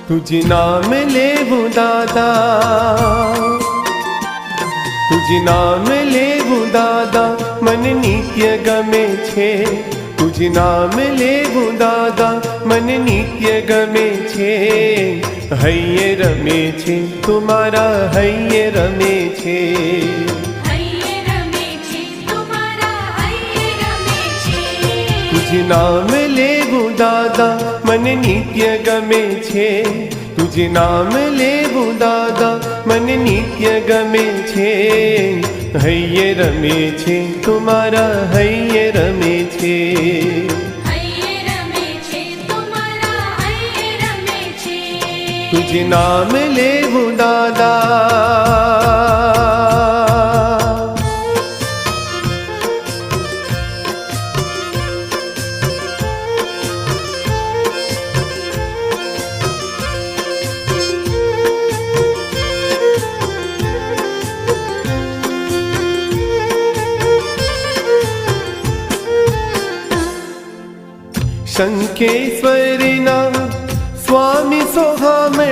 तुझ नाम लेवूं दादा, तुझ नाम लेवूं दादा मन नित्य गमे छे। तुझ नाम लेवूं दादा मन नित्य गमे छे। हૈये रमे छे तुम्हारा हૈये रमे छे। हૈये रमे छे तुम्हारा हૈये रमे छे। तुझ नाम लेवूं दादा मन नित्य गमे छे। तुझ नाम लेवूं दादा मन नित्य गमे छे। हૈये रमे छे तुम्हारा हૈये रमे छे। हૈये रमे छे तुम्हारा हૈये रमे छे। तुझ नाम लेवूं दादा। शंखेश्वरीना स्वामी सोहामणा।